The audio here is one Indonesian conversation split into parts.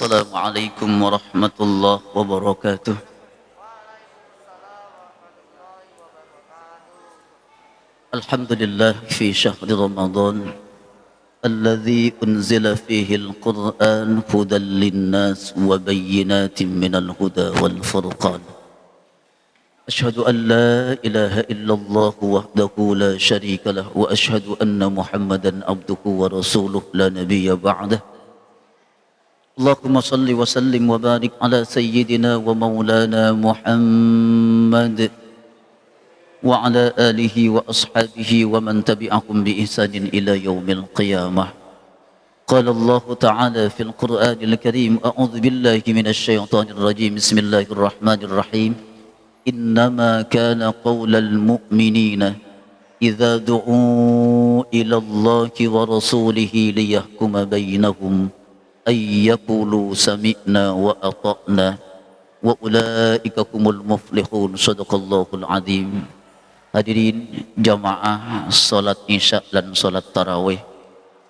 Assalamualaikum warahmatullahi wabarakatuh. Alhamdulillah fi syahri Ramadan alladzi unzila fihi al-Qur'an hudan lin-nas wa bayyinatin minal huda wal furqan. Asyhadu an la ilaha illallah wahdahu la syarika lah wa asyhadu anna Muhammadan abduhu wa rasuluh la nabiyya ba'dah. Allahumma salli wa sallim wa barik ala sayyidina wa maulana Muhammad wa ala alihi wa ashabihi wa man tabi'ahum bi ihsanin ila yaumil qiyamah. Qala Allah ta'ala fil Qur'anil Karim, a'udzu billahi minasy syaithanir rajim. Bismillahirrahmanirrahim. Innama kana qaulal mu'minina idza du'u ila Allahi wa rasulihi liyahkuma bainahum ay yaqulu sami'na wa ata'na wa ulaika humul muflihun. Shadaqallahul azim. Hadirin jamaah salat Isya dan salat tarawih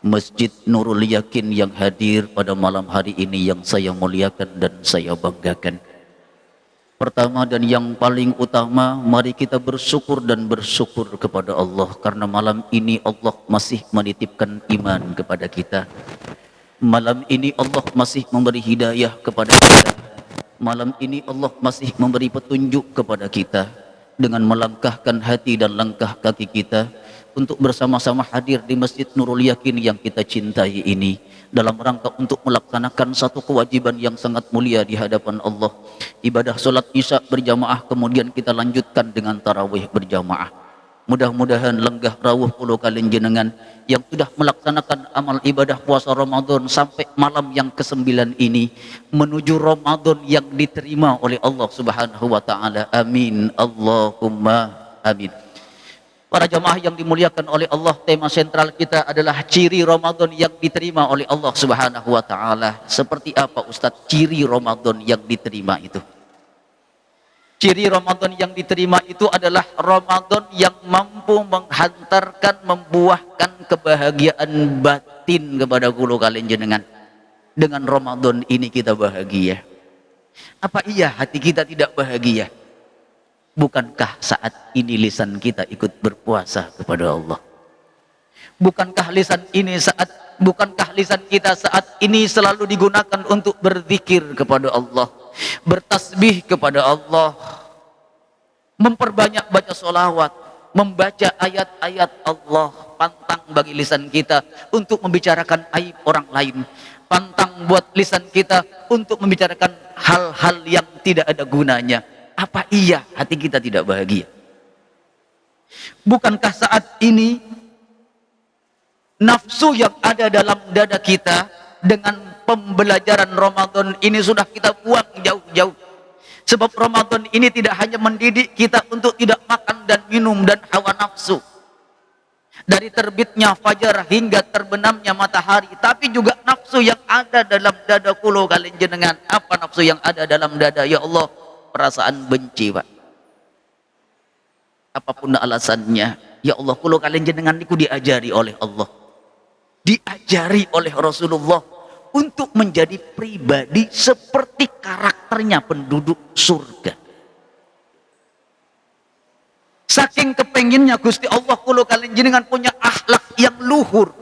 Masjid Nurul Yakin yang hadir pada malam hari ini yang saya muliakan dan saya banggakan. Pertama dan yang paling utama, mari kita bersyukur dan bersyukur kepada Allah karena malam ini Allah masih menitipkan iman kepada kita. Malam ini Allah masih memberi hidayah kepada kita. Malam ini Allah masih memberi petunjuk kepada kita dengan melangkahkan hati dan langkah kaki kita untuk bersama-sama hadir di Masjid Nurul Yakin yang kita cintai ini dalam rangka untuk melaksanakan satu kewajiban yang sangat mulia di hadapan Allah. Ibadah salat Isya berjamaah, kemudian kita lanjutkan dengan tarawih berjamaah. Mudah-mudahan lenggah rawuh kula kalian jenengan yang sudah melaksanakan amal ibadah puasa Ramadan sampai malam yang ke-9 ini menuju Ramadan yang diterima oleh Allah Subhanahu wa taala. Amin. Allahumma amin. Para jamaah yang dimuliakan oleh Allah, tema sentral kita adalah ciri Ramadan yang diterima oleh Allah Subhanahu wa taala. Seperti apa Ustadz ciri Ramadan yang diterima itu? Ciri Ramadan yang diterima itu adalah Ramadan yang mampu menghantarkan, membuahkan kebahagiaan batin kepada kula kalian jenengan. Dengan Ramadan ini kita bahagia. Apa iya hati kita tidak bahagia? Bukankah saat ini lisan kita ikut berpuasa kepada Allah? Bukankah lisan kita saat ini selalu digunakan untuk berzikir kepada Allah, bertasbih kepada Allah, memperbanyak baca sholawat, membaca ayat-ayat Allah. Pantang bagi lisan kita untuk membicarakan aib orang lain, pantang buat lisan kita untuk membicarakan hal-hal yang tidak ada gunanya. Apa iya hati kita tidak bahagia? Bukankah saat ini nafsu yang ada dalam dada kita dengan pembelajaran Ramadan ini sudah kita buang jauh-jauh? Sebab Ramadan ini tidak hanya mendidik kita untuk tidak makan dan minum dan hawa nafsu dari terbitnya fajar hingga terbenamnya matahari, tapi juga nafsu yang ada dalam dada kula kalian jenengan. Apa nafsu yang ada dalam dada? Ya Allah, perasaan benci, Pak. Apapun alasannya, ya Allah, kula kalian jenengan niku diajari oleh Allah, diajari oleh Rasulullah untuk menjadi pribadi seperti karakternya penduduk surga. Saking kepenginnya Gusti Allah kula kalian jenengan punya akhlak yang luhur,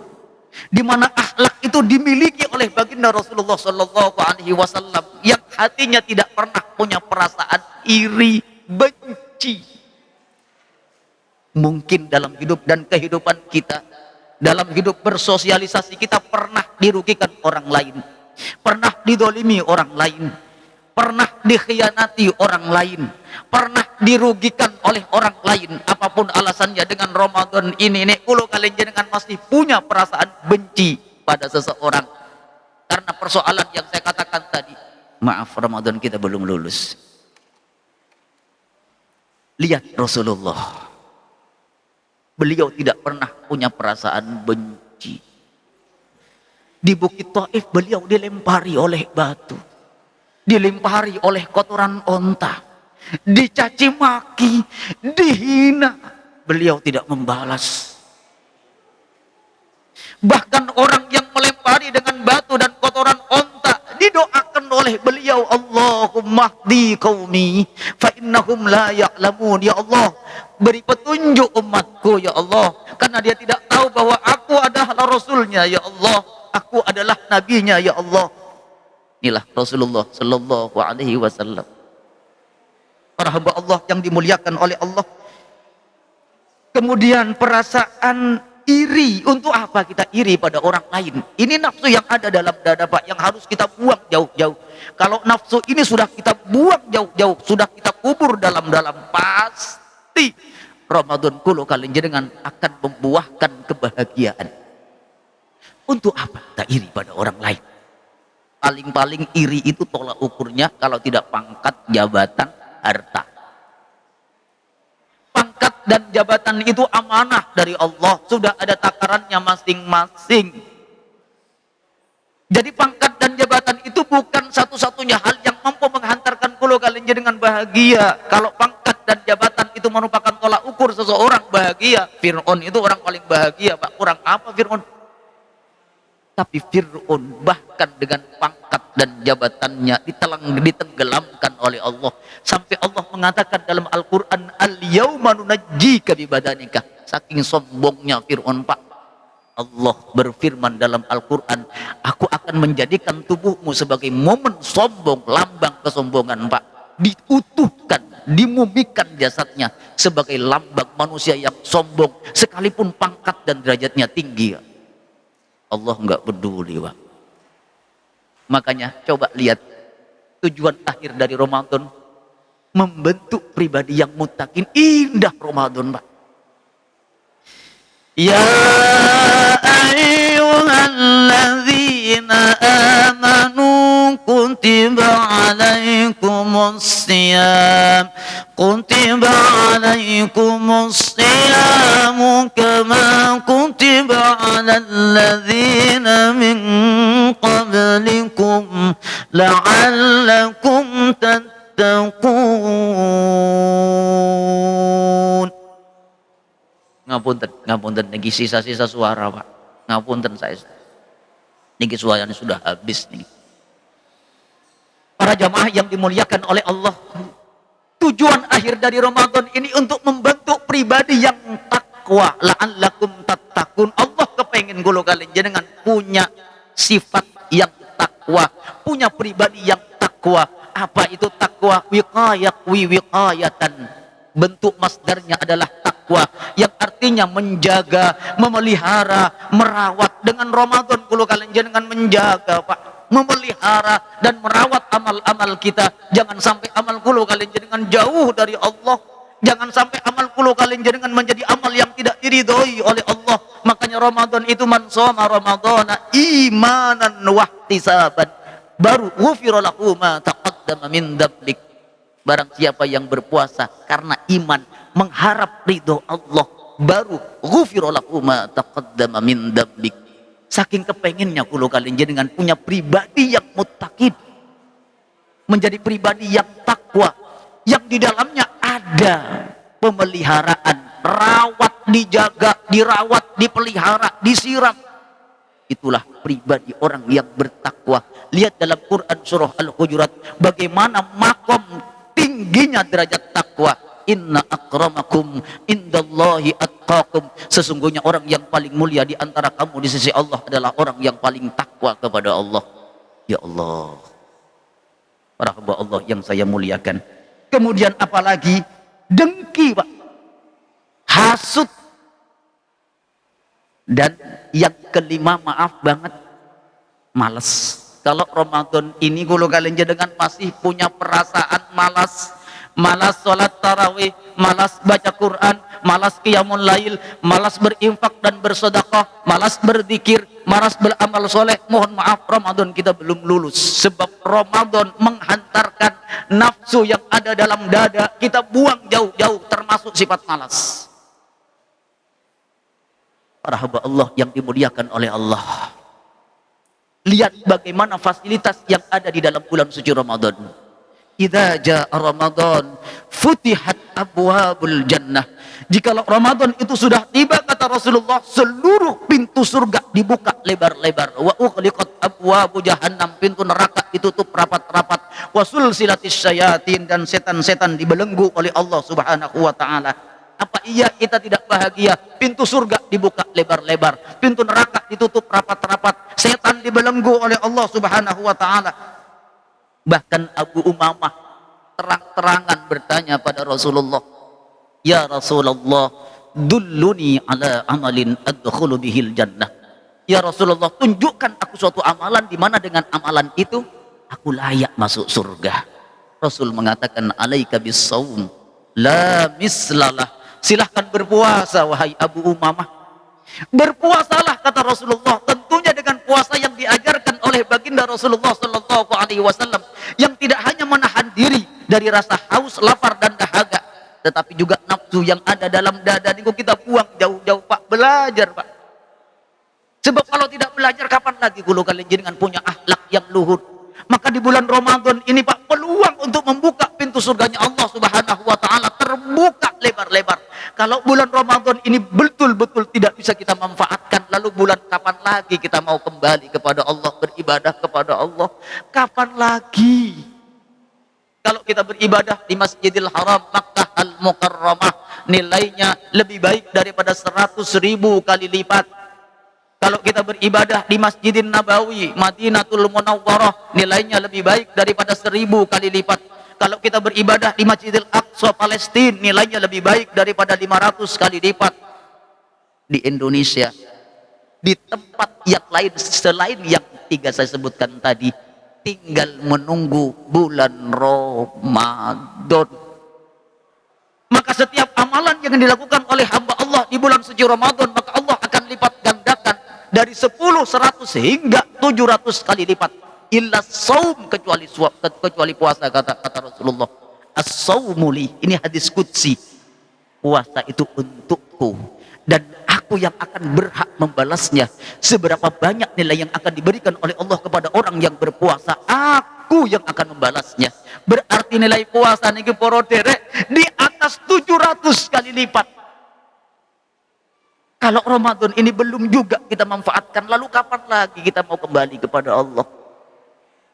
di mana akhlak itu dimiliki oleh baginda Rasulullah sallallahu alaihi wasallam yang hatinya tidak pernah punya perasaan iri, benci. Mungkin dalam hidup dan kehidupan kita, dalam hidup bersosialisasi kita pernah dirugikan orang lain, pernah didolimi orang lain, pernah dikhianati orang lain, pernah dirugikan oleh orang lain. Apapun alasannya, dengan Ramadan ini nek kula kalian jenengan masih punya perasaan benci pada seseorang karena persoalan yang saya katakan tadi. Maaf, Ramadan kita belum lulus. Lihat Rasulullah, beliau tidak pernah punya perasaan benci. Di Bukit Taif beliau dilempari oleh batu, dilempari oleh kotoran onta, dicaci maki, dihina. Beliau tidak membalas. Bahkan orang yang melempari dengan batu dan kotoran onta didoakan oleh beliau, Allahumma hdi qaumi fa innahum la ya'lamun. Ya Allah, beri petunjuk umatku ya Allah, karena dia tidak tahu bahwa aku adalah rasulnya ya Allah, aku adalah nabinya ya Allah. Inilah Rasulullah sallallahu alaihi wasallam. Para hamba Allah yang dimuliakan oleh Allah. Kemudian perasaan iri. Untuk apa kita iri pada orang lain? Ini nafsu yang ada dalam dada Pak, yang harus kita buang jauh-jauh. Kalau nafsu ini sudah kita buang jauh-jauh, sudah kita kubur dalam-dalam, pasti Ramadan kulo kalian jenengan akan membuahkan kebahagiaan. Untuk apa kita iri pada orang lain? Paling-paling iri itu tolak ukurnya kalau tidak pangkat, jabatan, harta. Pangkat dan jabatan itu amanah dari Allah, sudah ada takarannya masing-masing. Jadi pangkat dan jabatan itu bukan satu-satunya hal yang mampu menghantarkan kulo kalian dengan bahagia. Kalau pangkat dan jabatan itu merupakan tolak ukur seseorang bahagia, Fir'aun itu orang paling bahagia Pak. Kurang apa Fir'aun? Tapi Fir'aun bahkan dengan pangkat dan jabatannya ditenggelamkan oleh Allah, sampai Allah mengatakan dalam Al-Quran, al-yawma nunajjika bibadanika. Saking sombongnya Fir'aun Pak, Allah berfirman dalam Al-Quran, aku akan menjadikan tubuhmu sebagai momen sombong, lambang kesombongan Pak. Diutuhkan, dimumikan jasadnya sebagai lambang manusia yang sombong, sekalipun pangkat dan derajatnya tinggi. Allah enggak peduli Pak. Makanya coba lihat tujuan akhir dari Ramadan, membentuk pribadi yang muttaqin. Indah Ramadan Pak. Ya ayyuhalladzina amanu kutiba alaikumus siyam kama kutiba alal ladzina min qablikum la'allakum tattaqun. Ngapunten niki sisa-sisa suara Pak. Ngapunten saya. Niki suaranya sudah habis nih. Para jamaah yang dimuliakan oleh Allah, tujuan akhir dari Ramadan ini untuk membentuk pribadi yang takwa, la'allakum tattaqun. Allah kepengen kulo kalian jenengan punya sifat yang takwa, punya pribadi yang takwa. Apa itu takwa? Wiqayatan. Bentuk masdarnya adalah takwa, yang artinya menjaga, memelihara, merawat. Dengan Ramadan kulo kalian jangan menjaga Pak, memelihara dan merawat amal-amal kita. Jangan sampai amal kulo kalian jangan jauh dari Allah. Jangan sampai amal kulo kalian jangan menjadi amal yang tidak diridhoi oleh Allah. Makanya Ramadan itu, man shoma ramadhana imanan wa ihtisaban, baru ghufira lahu ma taqaddama min dzambik. Barang siapa yang berpuasa karena iman, mengharap ridho Allah, baru ghufira lahu ma taqaddama min dzambik. Saking kepengennya kulo kalian jenengan punya pribadi yang muttaqin, menjadi pribadi yang takwa, yang di dalamnya ada pemeliharaan, rawat, dijaga, dirawat, dipelihara, disiram. Itulah pribadi orang yang bertakwa. Lihat dalam Quran surah Al-Hujurat bagaimana makom tingginya derajat takwa. Inna akramakum indallahi atqakum. Sesungguhnya orang yang paling mulia di antara kamu di sisi Allah adalah orang yang paling takwa kepada Allah. Ya Allah, para hamba Allah yang saya muliakan. Kemudian apalagi? Dengki Pak, hasut. Dan yang kelima, maaf banget, malas. Kalau Ramadan ini kalau kalian jangan masih punya perasaan malas, malas sholat tarawih, malas baca Quran, malas qiyamul lail, malas berinfak dan bersedekah, malas berzikir, malas beramal soleh, mohon maaf, Ramadan kita belum lulus. Sebab Ramadan menghantarkan nafsu yang ada dalam dada, kita buang jauh-jauh, termasuk sifat malas. Para hamba Allah yang dimuliakan oleh Allah, lihat bagaimana fasilitas yang ada di dalam bulan suci Ramadan. Idza jaa Ramadan futihat abwabul jannah. Jikalau Ramadan itu sudah tiba, kata Rasulullah, seluruh pintu pintu surga dibuka lebar-lebar, wa ughliqat abwabu jahannam, pintu neraka ditutup rapat-rapat, wa sulsilatis syayatin, dan setan-setan dibelenggu oleh Allah Subhanahu wa taala. Apa iya kita tidak bahagia? Pintu surga dibuka lebar-lebar, pintu neraka ditutup rapat-rapat, setan dibelenggu oleh Allah Subhanahu wa taala. Bahkan Abu Umamah terang-terangan bertanya pada Rasulullah, "Ya Rasulullah, dulluni ala amalin adkhulu bihil jannah." Ya Rasulullah, tunjukkan aku suatu amalan di mana dengan amalan itu aku layak masuk surga. Rasul mengatakan, "Alaika bis-shaum la mislalah." Silahkan berpuasa wahai Abu Umamah. Berpuasalah kata Rasulullah, tentunya dengan puasa yang diajarkan oleh baginda Rasulullah sallallahu alaihi wasallam, yang tidak hanya menahan diri dari rasa haus, lapar dan dahaga, tetapi juga nafsu yang ada dalam dada niku kita buang jauh-jauh, Pak. Belajar, Pak. Sebab kalau tidak belajar, kapan lagi kulo kalian jenengan punya akhlak yang luhur? Maka di bulan Ramadan ini, Pak, peluang untuk membuka pintu surganya Allah Subhanahu wa taala terbuka lebar-lebar. Kalau bulan Ramadan ini betul-betul tidak bisa kita manfaatkan, lalu bulan kapan lagi kita mau kembali kepada Allah, beribadah kepada Allah? Kapan lagi? Kalau kita beribadah di Masjidil Haram Makkah Al-Mukarramah, nilainya lebih baik daripada 100.000 kali lipat. Kalau kita beribadah di Masjidin Nabawi Madinatul Munawwarah, nilainya lebih baik daripada 1000 kali lipat. Kalau kita beribadah di Masjidil Aqsa Palestina, nilainya lebih baik daripada 500 kali lipat. Di Indonesia, di tempat yang lain selain yang tiga saya sebutkan tadi, tinggal menunggu bulan Ramadan. Maka setiap amalan yang dilakukan oleh hamba Allah di bulan suci Ramadan, maka Allah akan lipat gandakan dari 10, 100 hingga 700 kali lipat. Illa saum, kecuali puasa, kata Rasulullah. As-saumu li, ini hadis qudsi. Puasa itu untukku dan aku yang akan berhak membalasnya. Seberapa banyak nilai yang akan diberikan oleh Allah kepada orang yang berpuasa, aku yang akan membalasnya. Berarti nilai puasa niki para derek di atas 700 kali lipat. Kalau Ramadan ini belum juga kita manfaatkan, lalu kapan lagi kita mau kembali kepada Allah?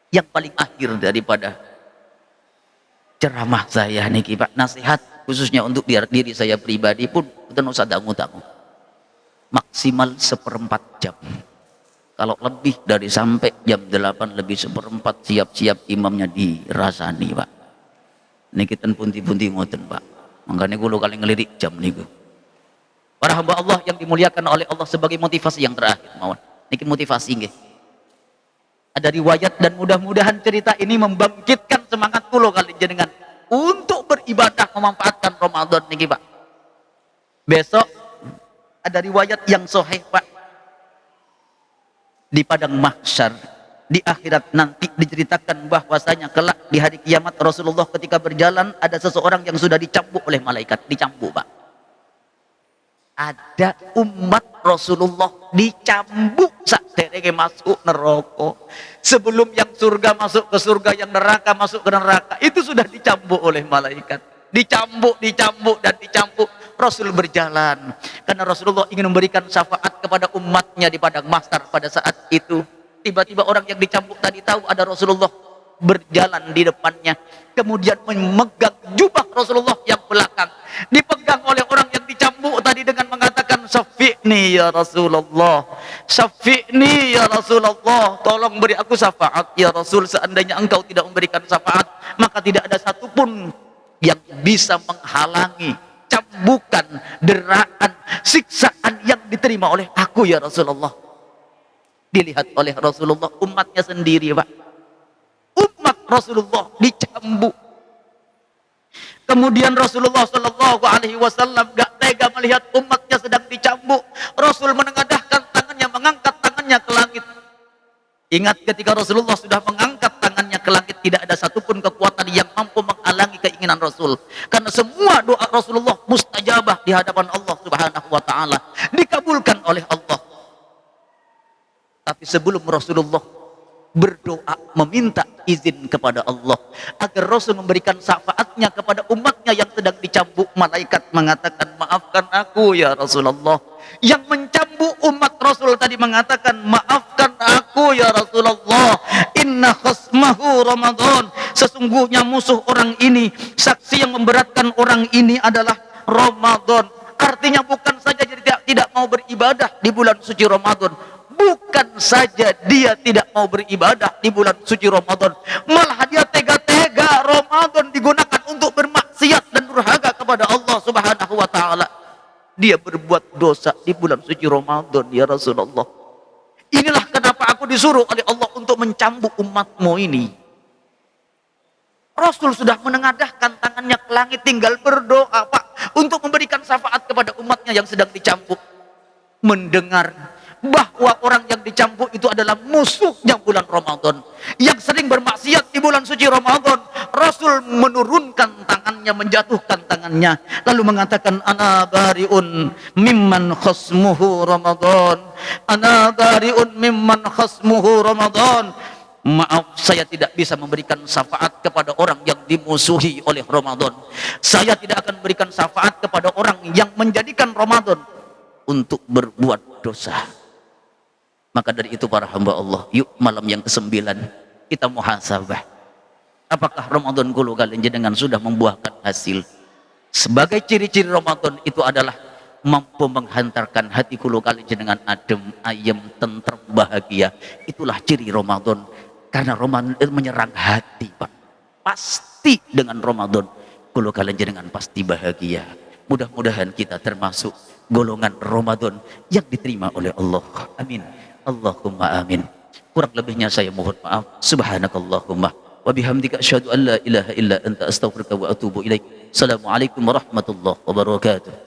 Yang paling akhir daripada ceramah saya niki, Pak, nasihat khususnya untuk diri saya pribadi pun tidak usah dangu-dangu. Maksimal 1/4 jam. Kalau lebih dari sampai jam 8 lebih 1/4, siap-siap imamnya dirasani, Pak. Niki ten punti-punti ngoten, Pak. Makanya kulo kali ngelirik jam niku. Para hamba Allah yang dimuliakan oleh Allah, sebagai motivasi yang terakhir mawon. Niki motivasi nggih. Ada riwayat dan mudah-mudahan cerita ini membangkitkan semangat kulo kali jenengan untuk beribadah memanfaatkan Ramadan niki, Pak. Besok ada riwayat yang sahih, Pak. Di padang mahsyar, di akhirat nanti diceritakan bahwasanya kelak di hari kiamat Rasulullah ketika berjalan ada seseorang yang sudah dicambuk oleh malaikat, dicambuk, Pak. Ada umat Rasulullah dicambuk saderenge masuk neraka. Sebelum yang surga masuk ke surga, yang neraka masuk ke neraka, itu sudah dicambuk oleh malaikat. Dicambuk, dan dicambuk. Rasul berjalan karena Rasulullah ingin memberikan syafaat kepada umatnya di padang mahsyar pada saat itu. Tiba-tiba orang yang dicambuk tadi tahu ada Rasulullah berjalan di depannya, kemudian memegang jubah Rasulullah yang belakang, dipegang oleh orang yang dicambuk tadi dengan mengatakan, "Syafi'ni ya Rasulullah, syafi'ni ya Rasulullah, tolong beri aku syafaat ya Rasul. Seandainya engkau tidak memberikan syafaat, maka tidak ada satupun yang bisa menghalangi cambukan, deraan, siksaan yang diterima oleh aku ya Rasulullah." Dilihat oleh Rasulullah, umatnya sendiri, Pak. Umat Rasulullah dicambuk. Kemudian Rasulullah Shallallahu Alaihi Wasallam gak tega melihat umatnya sedang dicambuk. Rasul menengadahkan tangannya, mengangkat tangannya ke langit. Ingat, ketika Rasulullah sudah mengangkat tangannya ke langit, tidak ada satupun kekuatan yang mampu menghalangi keinginan Rasul. Karena semua doa Rasulullah mustajabah di hadapan Allah Subhanahu Wa Taala, dikabulkan oleh Allah. Tapi sebelum Rasulullah berdoa meminta izin kepada Allah agar Rasul memberikan syafaatnya kepada umatnya yang sedang dicambuk, malaikat mengatakan, "Maafkan aku ya Rasulullah, yang mencambuk umat Rasul tadi mengatakan, maafkan aku ya Rasulullah, inna khasmahu Ramadan, sesungguhnya musuh orang ini, saksi yang memberatkan orang ini adalah Ramadan. Artinya bukan saja dia tidak mau beribadah di bulan suci Ramadan, bukan saja dia tidak mau beribadah di bulan suci Ramadan, malah dia tega-tega Ramadan digunakan untuk bermaksiat dan durhaka kepada Allah Subhanahu wa taala. Dia berbuat dosa di bulan suci Ramadan ya Rasulullah. Inilah kenapa aku disuruh oleh Allah untuk mencambuk umatmu ini. Rasul sudah menengadahkan tangannya ke langit, tinggal berdoa Pak untuk memberikan syafaat kepada umatnya yang sedang dicambuk. Mendengar bahwa orang yang dicambuk itu adalah musuhnya bulan Ramadan, yang sering bermaksiat di bulan suci Ramadan. Rasul menurunkan tangannya, menjatuhkan tangannya, lalu mengatakan, ana bariun mimman khasmuhu Ramadan, ana bariun mimman khasmuhu Ramadan. Maaf, saya tidak bisa memberikan syafaat kepada orang yang dimusuhi oleh Ramadan. Saya tidak akan memberikan syafaat kepada orang yang menjadikan Ramadan untuk berbuat dosa. Maka dari itu para hamba Allah, yuk malam yang ke-9 kita muhasabah. Apakah Ramadan kulo kalian jenengan sudah membuahkan hasil? Sebagai ciri-ciri Ramadan itu adalah mampu menghantarkan hati kulo kalian jenengan adem, ayem, tentrem, bahagia. Itulah ciri Ramadan. Karena Ramadan itu menyerang hati, Pak. Pasti dengan Ramadan kulo kalian jenengan pasti bahagia. Mudah-mudahan kita termasuk golongan Ramadan yang diterima oleh Allah. Amin. Allahumma amin. Kurang lebihnya saya mohon maaf. Subhanakallahumma wa bihamdika asyhadu an la ilaha illa anta astaghfiruka wa atubu ilaik. Assalamualaikum warahmatullahi wabarakatuh.